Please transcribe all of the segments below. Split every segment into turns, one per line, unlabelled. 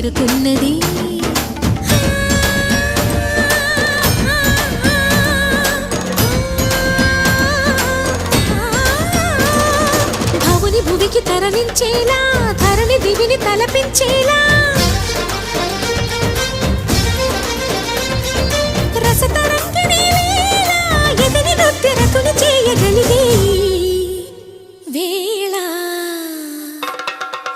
చేరుతున్నది. భవుని భువికి తరలించేలా, ధరణి దివిని తలపించేలా రసతరంగిణి వేళ ఎదిని నృత్యరతుని చేయగలిగే వేళ.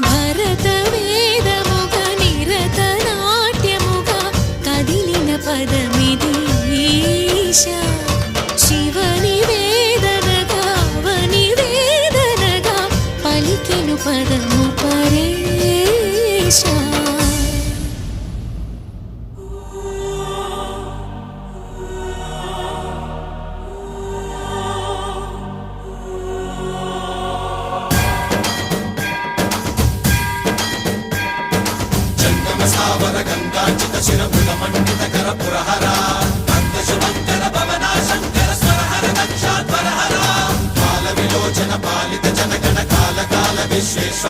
భరత వేదముగ నిరత నాట్యముగా కదిలిన పదమిది ఈశ. శివని వేదనగా వని వేదనగా పలికెను పదము పరేశ.
గంగాచిత శిరముల మండిత కర పురహర